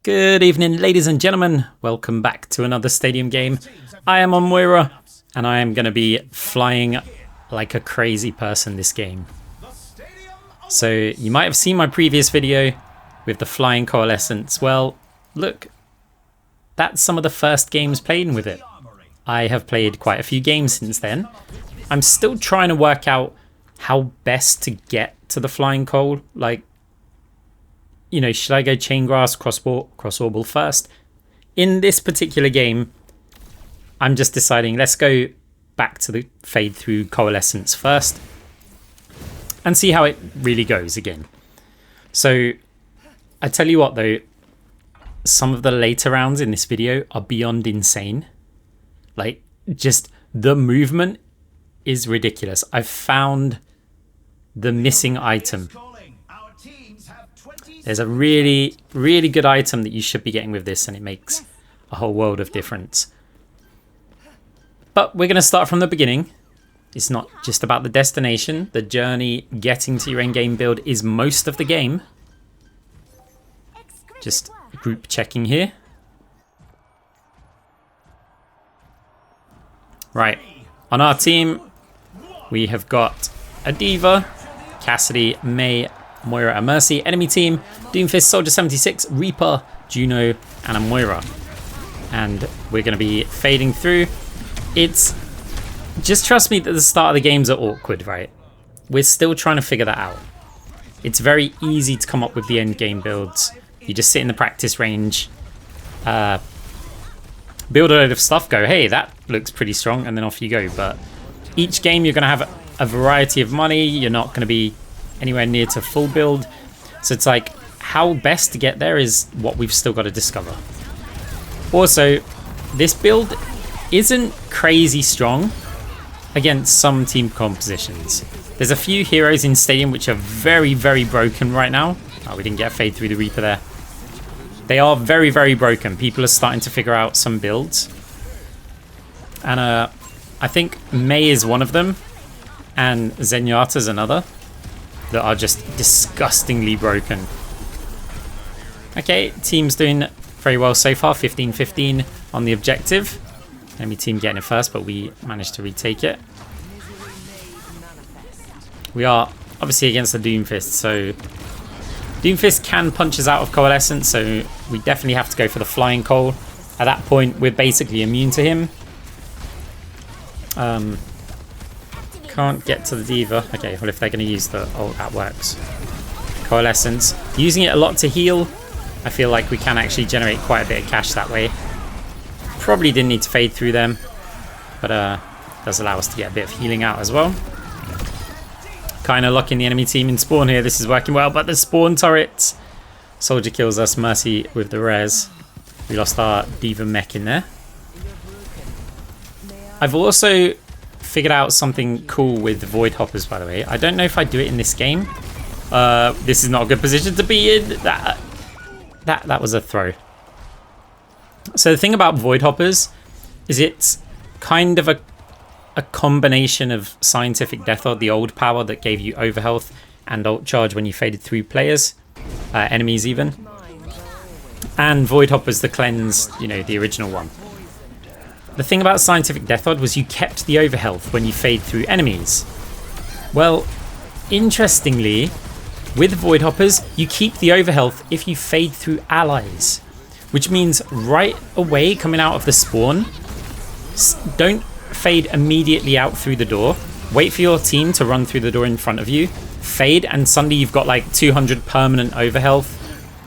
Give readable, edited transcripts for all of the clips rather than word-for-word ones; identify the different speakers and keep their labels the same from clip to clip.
Speaker 1: Good evening, ladies and gentlemen. Welcome back to another stadium game. I am on Moira, and I am going to be flying like a crazy person this game. So you might have seen my previous video with the flying coalescence. Well, look, that's some of the first games playing with it. I have played quite a few games since then. I'm still trying to work out how best to get to the flying coal. Like, you know, should I go chain grass, cross orbal first? In this particular game, I'm just deciding, let's go back to the fade through coalescence first and see how it really goes again. So I tell you what though, some of the later rounds in this video are beyond insane. Like, just the movement is ridiculous. I've found the missing item. There's a really, really good item that you should be getting with this, and it makes a whole world of difference. But we're going to start from the beginning. It's not just about the destination. The journey getting to your endgame build is most of the game. Just group checking here. Right, on our team, we have got a D.Va, Cassidy, May, Moira and Mercy. Enemy team, Doomfist, Soldier 76, Reaper, Juno, and a Moira. And we're going to be fading through. It's just trust me that the start of the games are awkward, right? We're still trying to figure that out. It's very easy to come up with the end game builds. You just sit in the practice range, build a load of stuff, go, hey, that looks pretty strong, and then off you go. But each game you're going to have a variety of money. You're not going to be anywhere near to full build. So it's like, how best to get there is what we've still got to discover. Also, this build isn't crazy strong against some team compositions. There's a few heroes in Stadium which are very, very broken right now. Oh, we didn't get a fade through the Reaper there. They are very, very broken. People are starting to figure out some builds. And I think May is one of them, and Zenyatta's another, that are just disgustingly broken. Okay, team's doing very well so far. 15-15 on the objective. Enemy team getting it first, but we managed to retake it. We are obviously against the Doomfist, so Doomfist can punch us out of coalescence, so we definitely have to go for the flying coal. At that point, we're basically immune to him. Can't get to the D.Va. Okay, well, if they're going to use the ult, that works. Coalescence. Using it a lot to heal. I feel like we can actually generate quite a bit of cash that way. Probably didn't need to fade through them, but does allow us to get a bit of healing out as well. Kind of locking the enemy team in spawn here. This is working well, but the spawn turrets. Soldier kills us. Mercy with the res. We lost our D.Va mech in there. I've also figured out something cool with void hoppers, by the way. I don't know if I do it in this game. This is not a good position to be in. That was a throw. So the thing about void hoppers is it's kind of a combination of scientific death, or the old power that gave you overhealth and ult charge when you faded through players, enemies even, and void hoppers, the cleanse, you know, the original one. The thing about Scientific Death Rod was you kept the overhealth when you fade through enemies. Well, interestingly, with Void Hoppers, you keep the overhealth if you fade through allies. Which means right away, coming out of the spawn, don't fade immediately out through the door. Wait for your team to run through the door in front of you. Fade, and suddenly you've got like 200 permanent overhealth.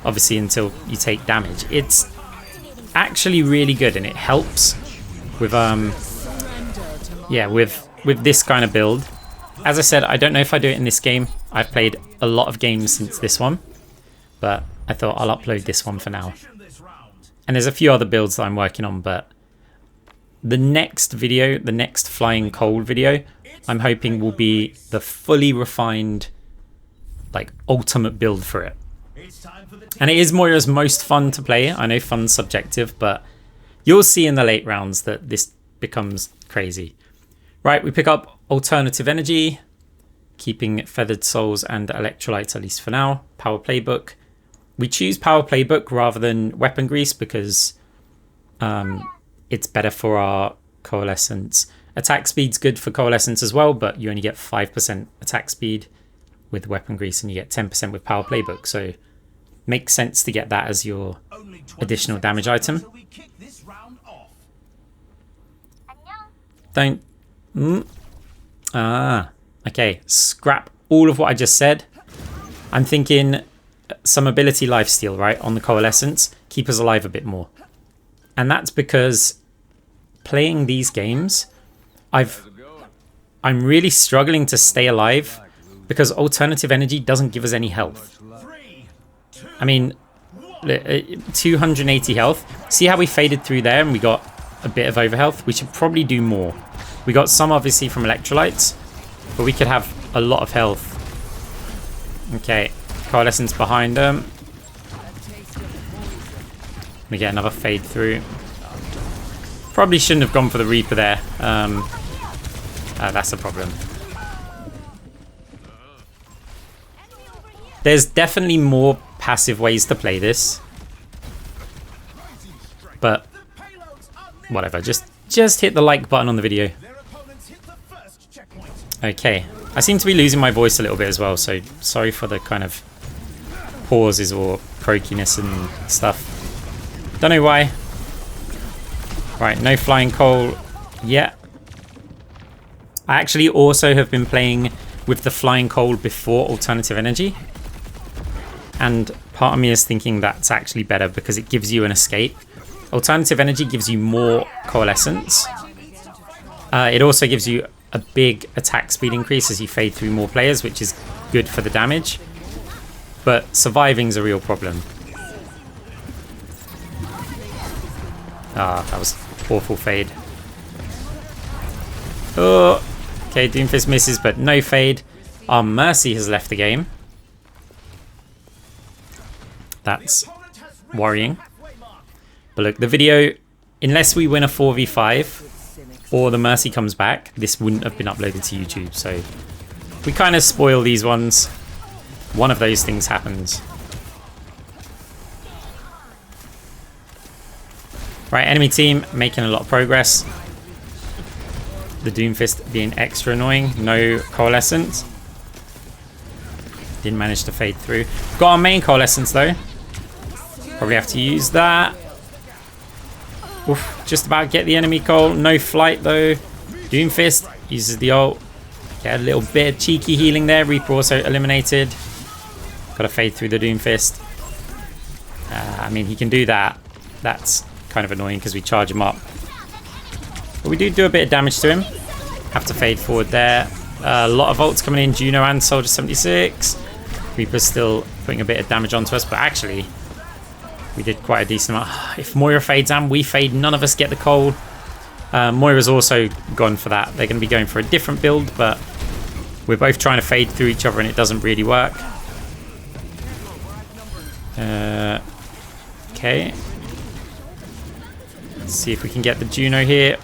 Speaker 1: Obviously until you take damage. It's actually really good, and it helps with with this kind of build. As I said, I don't know if I do it in this game. I've played a lot of games since this one, but I thought I'll upload this one for now. And there's a few other builds that I'm working on, but the next video, the next flying coal video, I'm hoping will be the fully refined, like, ultimate build for it. And it is Moira's most fun to play. I know fun's subjective, but you'll see in the late rounds that this becomes crazy. Right, we pick up alternative energy, keeping feathered souls and electrolytes, at least for now. Power playbook. We choose Power Playbook rather than Weapon Grease because it's better for our Coalescence. Attack speed's good for Coalescence as well, but you only get 5% attack speed with Weapon Grease and you get 10% with Power Playbook. So makes sense to get that as your additional damage item. Don't... okay. Scrap all of what I just said. I'm thinking some ability lifesteal, right, on the Coalescence. Keep us alive a bit more. And that's because playing these games, I'm really struggling to stay alive because alternative energy doesn't give us any health. I mean, 280 health. See how we faded through there and we got a bit of overhealth? We should probably do more. We got some obviously from electrolytes, but we could have a lot of health. Okay, Coalescence behind them. We get another fade through. Probably shouldn't have gone for the Reaper there. That's a problem. There's definitely more passive ways to play this. But whatever, just hit the like button on the video. Okay, I seem to be losing my voice a little bit as well, so sorry for the kind of pauses or croakiness and stuff. Don't know why. Right, no flying coal yet. I actually also have been playing with the flying coal before alternative energy. And part of me is thinking that's actually better because it gives you an escape. Alternative energy gives you more coalescence. It also gives you a big attack speed increase as you fade through more players, which is good for the damage. But surviving's a real problem. Ah, that was awful fade. Oh, okay, Doomfist misses, but no fade. Our Mercy has left the game. That's worrying. But look, the video, unless we win a 4v5 or the Mercy comes back, this wouldn't have been uploaded to YouTube. So we kind of spoil these ones. One of those things happens. Right, enemy team making a lot of progress. The Doomfist being extra annoying. No Coalescence. Didn't manage to fade through. Got our main Coalescence though. Probably have to use that. Oof, just about get the enemy coal. No flight though. Doomfist uses the ult. Get a little bit of cheeky healing there. Reaper also eliminated. Got to fade through the Doomfist. I mean, he can do that. That's kind of annoying because we charge him up. But we do a bit of damage to him. Have to fade forward there. A lot of ults coming in. Juno and Soldier 76. Reaper's still putting a bit of damage onto us, but actually we did quite a decent amount. If Moira fades and we fade, none of us get the coal. Moira's also gone for that. They're going to be going for a different build, but we're both trying to fade through each other and it doesn't really work. Okay. Let's see if we can get the Juno here.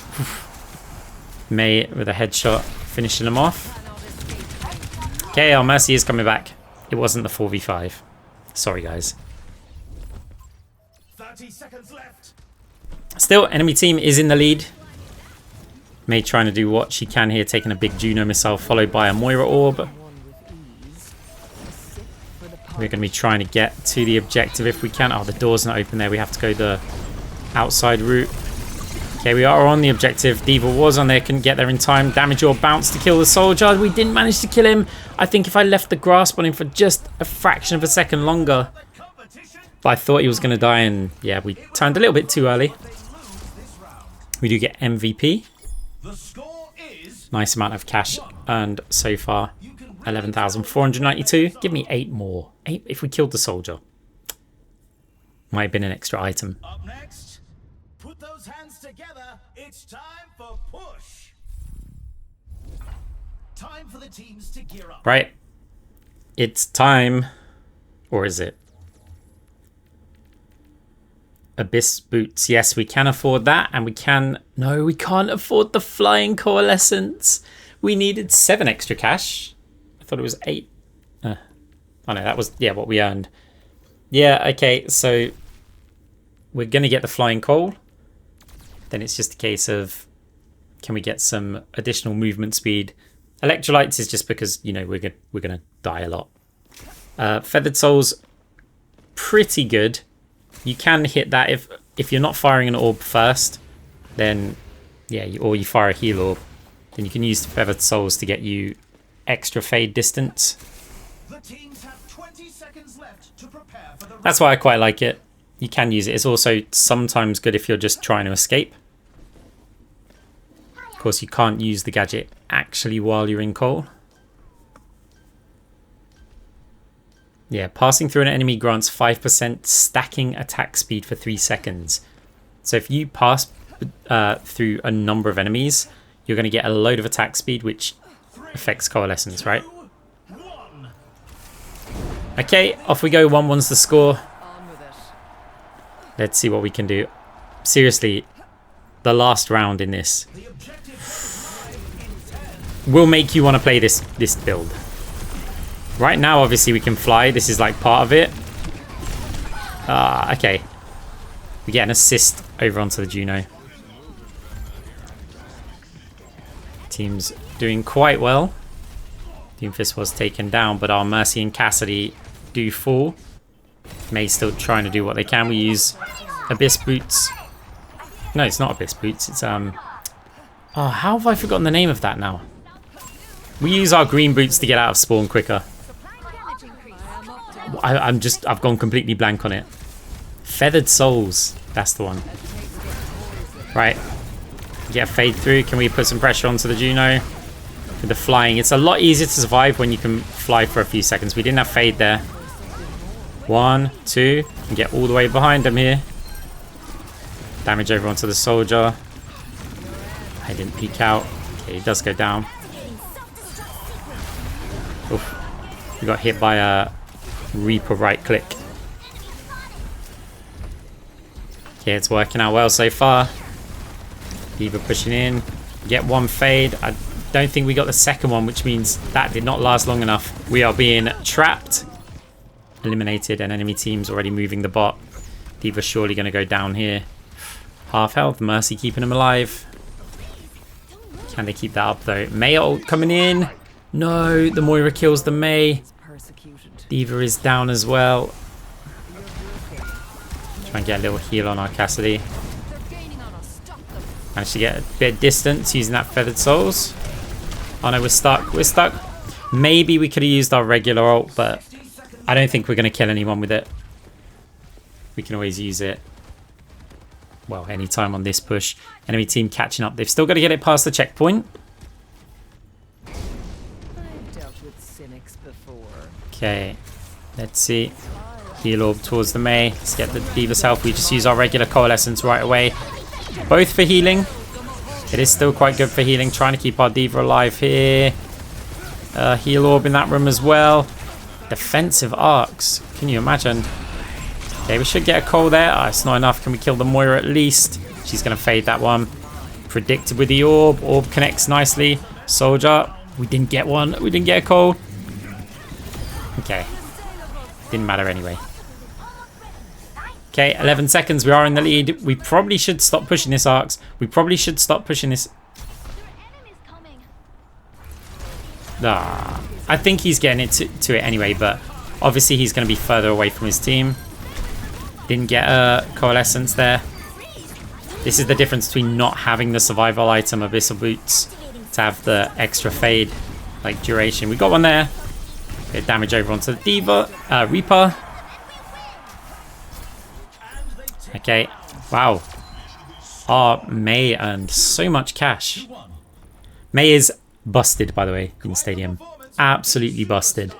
Speaker 1: May with a headshot finishing them off. Okay, our Mercy is coming back. It wasn't the 4v5. Sorry, guys.
Speaker 2: 30 seconds left.
Speaker 1: Still, enemy team is in the lead. May trying to do what she can here, taking a big Juno missile followed by a Moira orb. We're going to be trying to get to the objective if we can. Oh, the door's not open there. We have to go the outside route. Okay, we are on the objective. Diva was on there, couldn't get there in time. Damage or bounce to kill the soldier. We didn't manage to kill him. I think if I left the grasp on him for just a fraction of a second longer. But I thought he was going to die, and yeah, we turned a little bit too early. We do get MVP. Nice amount of cash earned so far. 11,492. Give me 8 more. 8 if we killed the soldier. Might have been an extra item.
Speaker 2: Up next, put those hands together. It's time for push. Time for the teams to gear up.
Speaker 1: Right. It's time. Or is it? Abyss boots. Yes, we can afford that. And we can... No, we can't afford the flying coalescence. We needed 7 extra cash. I thought it was 8. Oh no, that was, yeah, what we earned. Yeah, okay, so we're going to get the flying coal. Then it's just a case of, can we get some additional movement speed? Electrolytes is just because, you know, we're gonna die a lot. Feathered Souls, pretty good. You can hit that if you're not firing an orb first, then yeah, or you fire a heal orb, then you can use the Feathered Souls to get you extra fade distance.
Speaker 2: The teams have 20 seconds left to prepare for the
Speaker 1: That's why I quite like it. You can use it. It's also sometimes good if you're just trying to escape. Of course, you can't use the gadget actually while you're in coal. Yeah, passing through an enemy grants 5% stacking attack speed for 3 seconds. So if you pass through a number of enemies, you're going to get a load of attack speed, which affects coalescence, right? Okay, off we go. 1-1's the score. Let's see what we can do. Seriously, the last round in this will make you want to play this build. Right now, obviously, we can fly. This is like part of it. Okay. We get an assist over onto the Juno. Team's doing quite well. Doomfist was taken down, but our Mercy and Cassidy do fall. May's still trying to do what they can. We use Abyss Boots. No, it's not Abyss Boots. It's oh, how have I forgotten the name of that now? We use our green boots to get out of spawn quicker. I've gone completely blank on it. Feathered Souls, that's the one. Right, get a fade through. Can we put some pressure onto the Juno with the flying? It's a lot easier to survive when you can fly for a few seconds. We didn't have fade there. 1, 2, and get all the way behind him here. Damage over onto the soldier. I didn't peek out. Okay, he does go down. Oof. We got hit by a Reaper right click. Okay, it's working out well so far. D.Va pushing in. Get one fade. I don't think we got the second one, which means that did not last long enough. We are being trapped. Eliminated, and enemy team's already moving the bot. D.Va's surely going to go down here. Half health. Mercy keeping him alive. Can they keep that up though? May ult coming in. No, the Moira kills the May. D.Va is down as well. Try and get a little heal on our Cassidy. Managed to get a bit of distance using that Feathered Souls. Oh no, we're stuck. We're stuck. Maybe we could have used our regular ult, but I don't think we're going to kill anyone with it. We can always use it. Well, anytime on this push. Enemy team catching up. They've still got to get it past the checkpoint. Okay, let's see. Heal orb towards the May. Let's get the D.Va's health. We just use our regular coalescence right away. Both for healing. It is still quite good for healing. Trying to keep our D.Va alive here. Heal orb in that room as well. Defensive arcs. Can you imagine? Okay, we should get a coal there. Oh, it's not enough. Can we kill the Moira at least? She's going to fade that one. Predicted with the orb. Orb connects nicely. Soldier. We didn't get one. We didn't get a coal. Okay. Didn't matter anyway. Okay, 11 seconds. We are in the lead. We probably should stop pushing this arcs. We probably should stop pushing this. I think he's getting it to it anyway, but obviously he's going to be further away from his team. Didn't get a coalescence there. This is the difference between not having the survival item Abyssal Boots to have the extra fade, like duration. We got one there. Bit of damage over onto the D.Va, Reaper. Okay, wow. Our May earned so much cash. May is busted, by the way, in Stadium. Absolutely busted.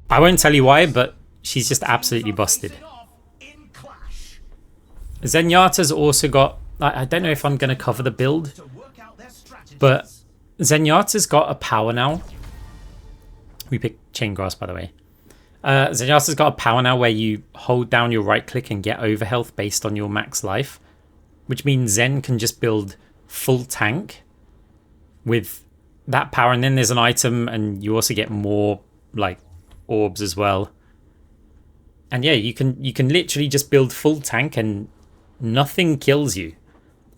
Speaker 1: I won't tell you why, but she's just absolutely busted. Zenyatta's also got... I don't know if I'm going to cover the build, but Zenyatta's got a power now. We picked Chain Grass, by the way. Zenyatta's got a power now where you hold down your right click and get over health based on your max life, which means Zen can just build full tank with that power, and then there's an item, and you also get more like orbs as well. And yeah, you can literally just build full tank and nothing kills you,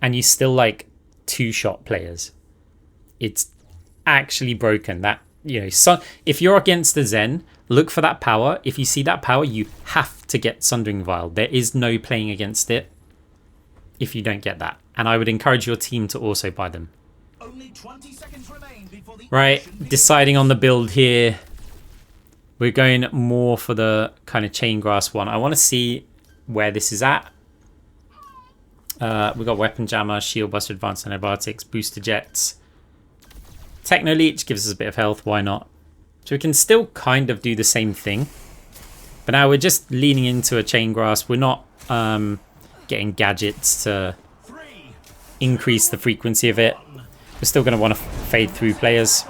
Speaker 1: and you still like two-shot players. It's actually broken. That, you know, so if you're against the Zen, look for that power. If you see that power, you have to get Sundering Vial. There is no playing against it if you don't get that. And I would encourage your team to also buy them.
Speaker 2: Only 20 seconds remain before the
Speaker 1: Right, deciding on the build here. We're going more for the kind of chain grass one. I want to see where this is at. We've got Weapon Jammer, Shield Buster, Advanced Antibiotics, Booster Jets. Techno Leech gives us a bit of health, why not? So we can still kind of do the same thing. But now we're just leaning into a chain grass. We're not getting gadgets to increase the frequency of it. We're still going to want to fade through players.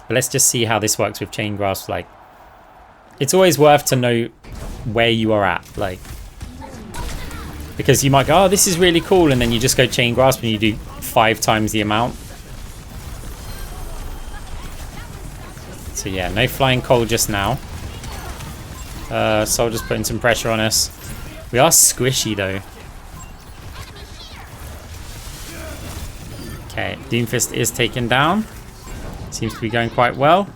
Speaker 1: But let's just see how this works with chain grass. Like, it's always worth to know where you are at. Like, because you might go, oh, this is really cool, and then you just go chain grasp and you do 5 times the amount. So yeah, no flying coal just now. Soldier's putting some pressure on us. We are squishy though. Okay, Doomfist is taken down. Seems to be going quite well.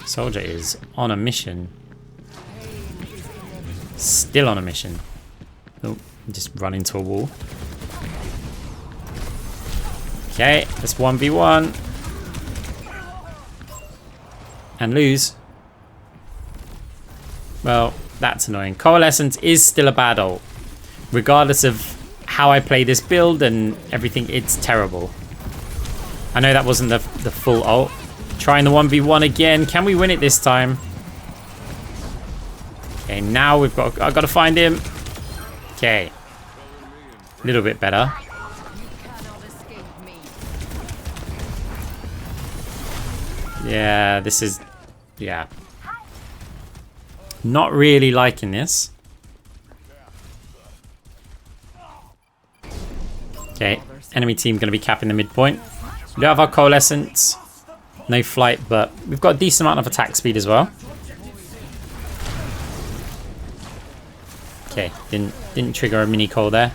Speaker 1: Soldier is on a mission. Still on a mission. Oh, just run into a wall. Okay, let's 1v1. And lose. Well, that's annoying. Coalescence is still a bad ult. Regardless of how I play this build and everything, it's terrible. I know that wasn't the full ult. Trying the 1v1 again. Can we win it this time? Okay, now I've got to find him. Okay. A little bit better. Yeah, this is... yeah. Not really liking this. Okay, enemy team going to be capping the midpoint. We do have our Coalescence. No flight, but we've got a decent amount of attack speed as well. Okay, didn't trigger a mini coal there.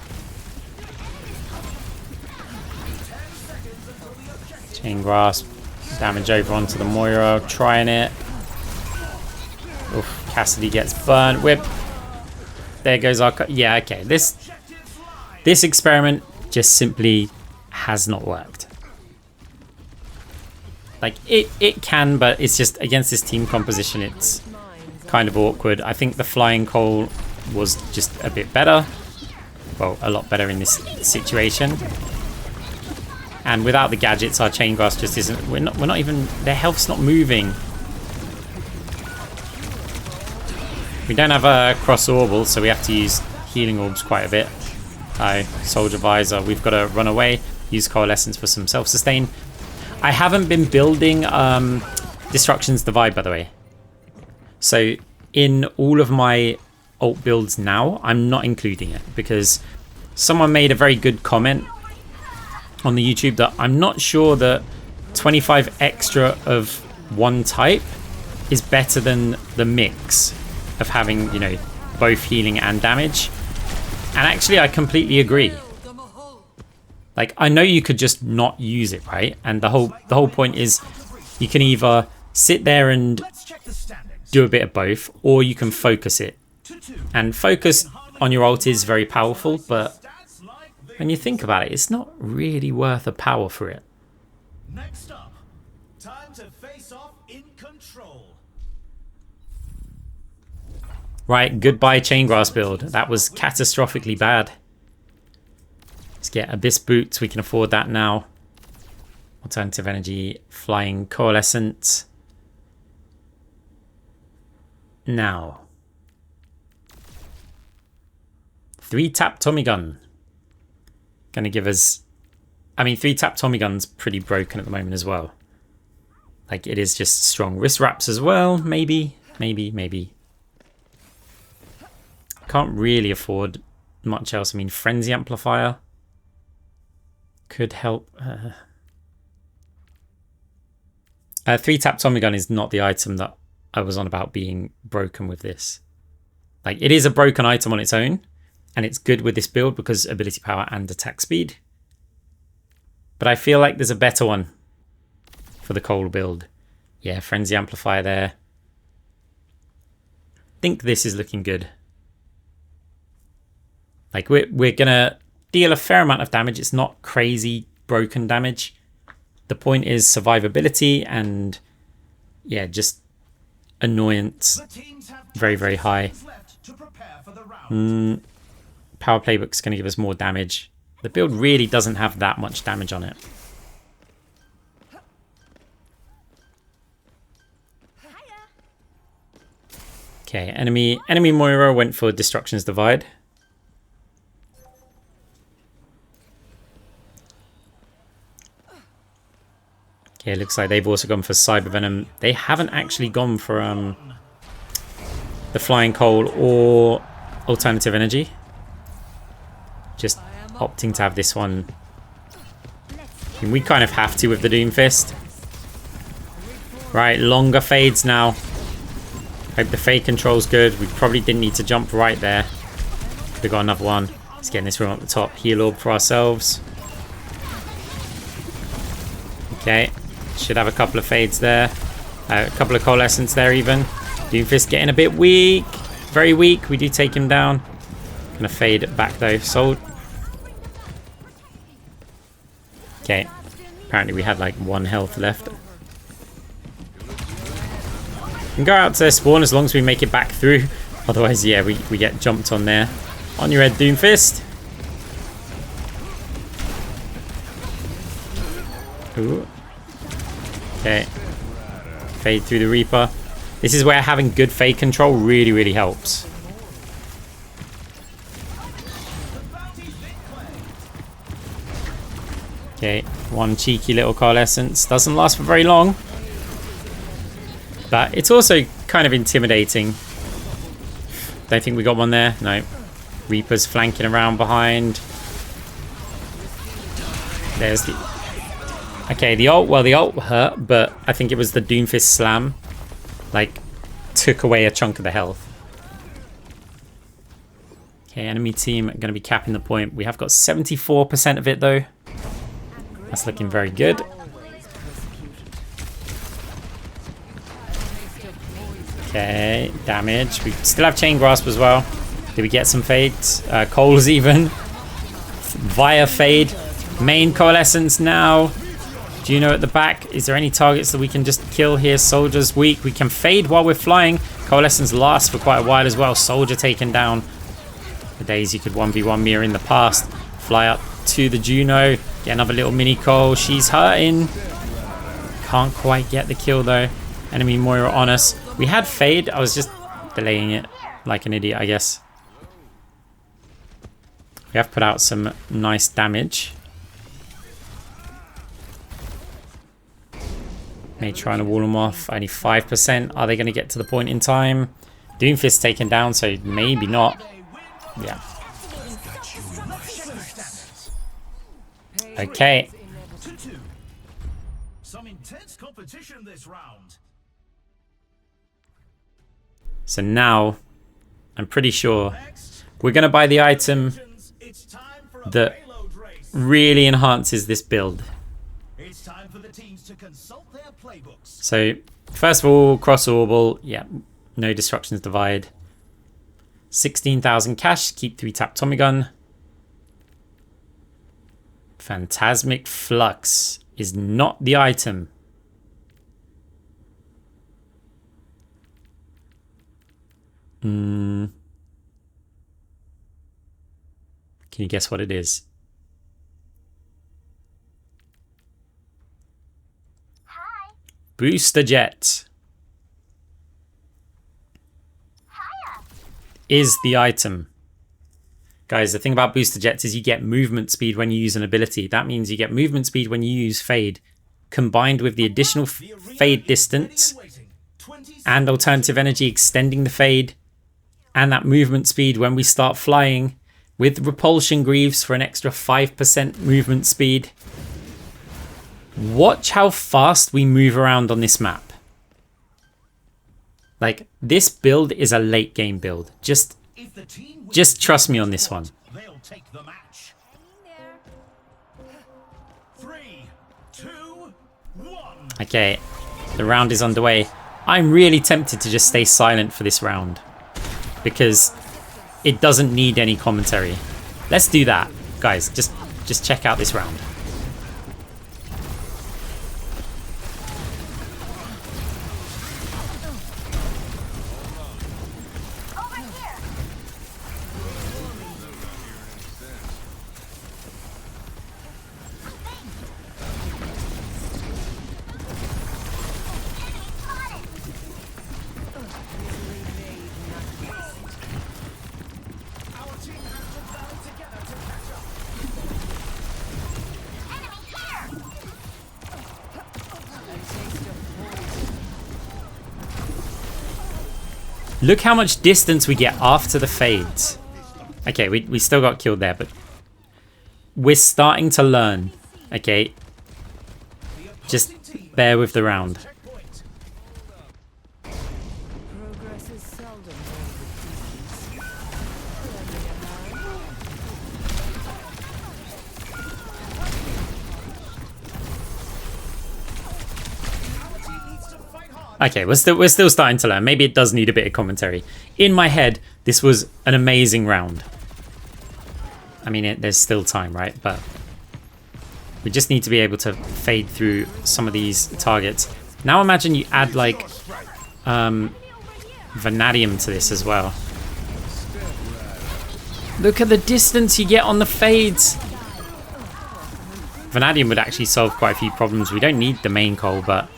Speaker 1: Chain grasp. Damage over onto the Moira. Trying it. Oof, Cassidy gets burned. Whip. There goes our... yeah, okay. This experiment just simply has not worked. Like, it can, but it's just against this team composition, it's kind of awkward. I think the flying coal was just a bit better. Well, a lot better in this situation. And without the gadgets, our chain grass just isn't... We're not even... Their health's not moving. We don't have a cross orbal, so we have to use healing orbs quite a bit. Soldier visor. We've got to run away. Use coalescence for some self-sustain. I haven't been building Destruction's Divide, by the way. So in all of my ult builds now, I'm not including it because someone made a very good comment on the YouTube that I'm not sure that 25 extra of one type is better than the mix of having, you know, both healing and damage. And actually, I completely agree. Like, I know you could just not use it, right? And the whole point is you can either sit there and do a bit of both, or you can focus it. And focus on your ult is very powerful, but when you think about it, it's not really worth a power for it.
Speaker 2: Next up, time to face off in control.
Speaker 1: Right, goodbye chain grass build. That was catastrophically bad. Let's get Abyss Boots. We can afford that now. Alternative energy, flying coalescent. Now. 3-tap Tommy gun. Gonna give us... I mean, 3-tap Tommy gun's pretty broken at the moment as well. Like, it is just strong. Wrist wraps as well, maybe. Maybe. Can't really afford much else. I mean, Frenzy Amplifier. Could help. 3-tap Tommy gun is not the item that I was on about being broken with this. Like, it is a broken item on its own, and it's good with this build because ability power and attack speed. But I feel like there's a better one for the Cole build. Yeah, Frenzy Amplifier there. I think this is looking good. Like, we're gonna deal a fair amount of damage. It's not crazy broken damage. The point is survivability and, yeah, just annoyance. Very, very high. Power Playbook's going to give us more damage. The build really doesn't have that much damage on it. Okay, enemy Moira went for Destruction's Divide. Okay, it looks like they've also gone for Cyber Venom. They haven't actually gone for the Flying Coal or Alternative Energy. Just opting to have this one. I mean, we kind of have to with the Doomfist. Right, longer fades now. Hope the fade control's good. We probably didn't need to jump right there. We got another one. Let's get in this room up the top. Heal orb for ourselves. Okay. Should have a couple of fades there. A couple of coalescence there even. Doomfist getting a bit weak. Very weak. We do take him down. Gonna fade it back though. Sold. Okay. Apparently we had like 1 health left. We can go out to their spawn as long as we make it back through. Otherwise, yeah, we get jumped on there. On your head, Doomfist. Ooh. Okay. Fade through the Reaper. This is where having good fade control really, really helps. Okay, one cheeky little coalescence. Doesn't last for very long. But it's also kind of intimidating. Don't think we got one there. No. Reaper's flanking around behind. There's the... Okay, the ult, well, the ult hurt, but I think it was the Doomfist slam. Like, took away a chunk of the health. Okay, enemy team going to be capping the point. We have got 74% of it, though. That's looking very good. Okay, damage. We still have Chain Grasp as well. Did we get some fades? Coals even. Via fade. Main coalescence now. Juno at the back. Is there any targets that we can just kill here? Soldier's weak. We can fade while we're flying. Coalescence lasts for quite a while as well. Soldier taken down. The days you could 1v1 Mia in the past. Fly up to the Juno. Get another little mini coal. She's hurting. Can't quite get the kill though. Enemy Moira on us. We had fade. I was just delaying it like an idiot, I guess. We have put out some nice damage. May trying to wall them off. Only 5%. Are they going to get to the point in time? Doomfist taken down, so maybe not. Yeah. Okay.
Speaker 2: Some intense competition this round.
Speaker 1: So now, I'm pretty sure we're going to buy the item that really enhances this build.
Speaker 2: It's time for the teams to consult their playbooks.
Speaker 1: So, first of all, cross orbal. Yeah, no Destruction's Divide. 16,000 cash. Keep 3-tap Tommy gun. Phantasmic Flux is not the item. Can you guess what it is?
Speaker 3: Hi.
Speaker 1: Booster Jet.
Speaker 3: Hiya.
Speaker 1: Is the item. Guys, the thing about Booster Jets is you get movement speed when you use an ability. That means you get movement speed when you use Fade, combined with the additional Fade distance and Alternative Energy extending the Fade, and that movement speed when we start flying with repulsion greaves for an extra 5% movement speed. Watch how fast we move around on this map. Like, this build is a late game build. Just trust me on this one.
Speaker 2: They'll take the match. 3, 2, 1.
Speaker 1: Okay, the round is underway. I'm really tempted to just stay silent for this round because it doesn't need any commentary. Let's do that, guys. Just check out this round.
Speaker 3: Over here.
Speaker 2: Our team has to rally together to catch up.
Speaker 3: Enemy here.
Speaker 1: Look how much distance we get after the fades. Okay, we still got killed there, but we're starting to learn. Okay, just bear with the round.
Speaker 2: Checkpoint.
Speaker 4: Progress is seldom
Speaker 2: Our team needs to fight hard.
Speaker 1: Okay, we're still starting to learn. Maybe it does need a bit of commentary. In my head, this was an amazing round. I mean, there's still time, right? But we just need to be able to fade through some of these targets. Now imagine you add like vanadium to this as well. Look at the distance you get on the fades. Vanadium would actually solve quite a few problems. We don't need the main coal, but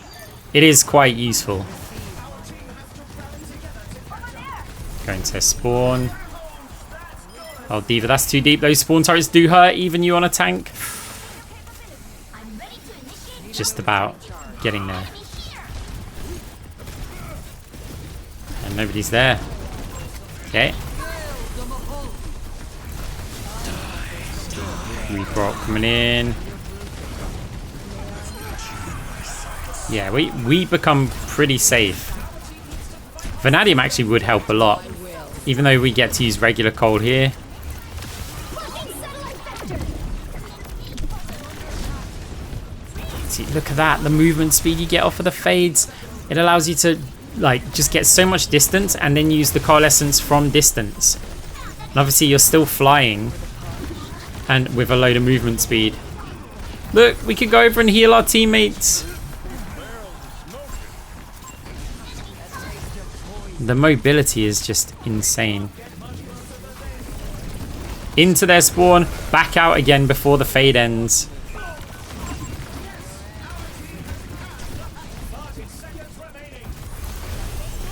Speaker 1: it is quite useful. Going to spawn. Oh, Diva, that's too deep. Those spawn turrets do hurt, even you on a tank. Just about getting there. And nobody's there. Okay. Reprop coming in. Yeah, we become pretty safe. Vanadium actually would help a lot. Even though we get to use regular coal here. See, look at that. The movement speed you get off of the fades. It allows you to like just get so much distance and then use the coalescence from distance. And obviously you're still flying and with a load of movement speed. Look, we could go over and heal our teammates. The mobility is just insane. Into their spawn, back out again before the fade ends.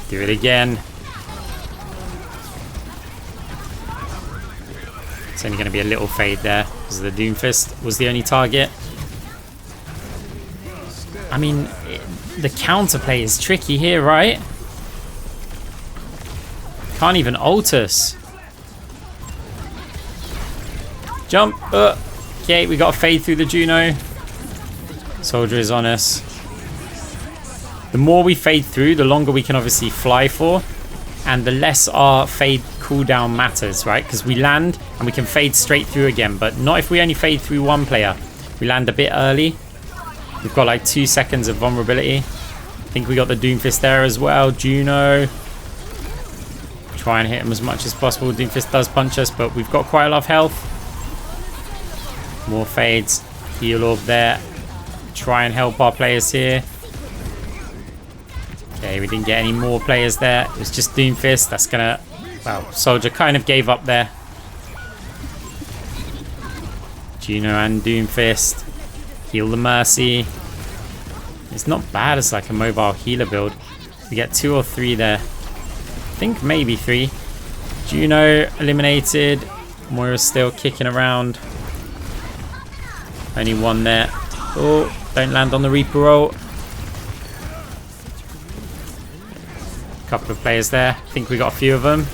Speaker 1: Do it again. It's only going to be a little fade there because the Doomfist was the only target. I mean, the counterplay is tricky here, right? Can't even ult us. Jump. Okay, we got to fade through the Juno. Soldier is on us. The more we fade through, the longer we can obviously fly for. And the less our fade cooldown matters, right? Because we land and we can fade straight through again. But not if we only fade through one player. We land a bit early. We've got like 2 seconds of vulnerability. I think we got the Doomfist there as well. Juno. Try and hit him as much as possible. Doomfist does punch us, but we've got quite a lot of health. More fades. Heal orb there. Try and help our players here. Okay, we didn't get any more players there. It was just Doomfist. That's gonna... Well, Soldier kind of gave up there. Juno and Doomfist. Heal the Mercy. It's not bad as like a mobile healer build. We get 2 or 3 there. I think maybe 3. Juno eliminated. Moira's still kicking around. Only 1 there. Oh, don't land on the Reaper ult. Couple of players there. I think we got a few of them.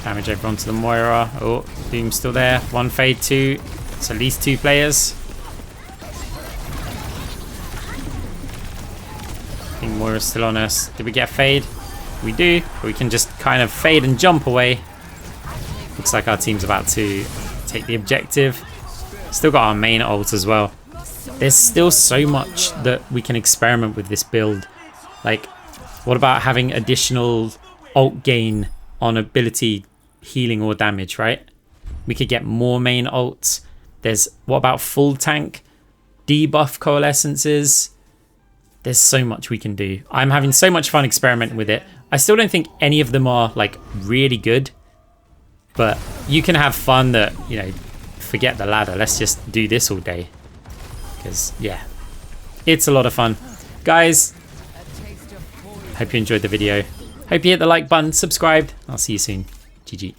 Speaker 1: Damage over onto the Moira. Oh, Doom's still there. 1 fade, 2. It's at least 2 players. I think Moira's still on us. Did we get a fade? We do. We can just kind of fade and jump away. Looks like our team's about to take the objective. Still got our main ult as well. There's still so much that we can experiment with this build. Like, what about having additional ult gain on ability healing or damage, right? We could get more main ults. There's, what about full tank debuff coalescences? There's so much we can do. I'm having so much fun experimenting with it. I still don't think any of them are like really good, but you can have fun that, you know, forget the ladder. Let's just do this all day. Because, yeah, it's a lot of fun. Guys, hope you enjoyed the video. Hope you hit the like button, subscribe. I'll see you soon. GG.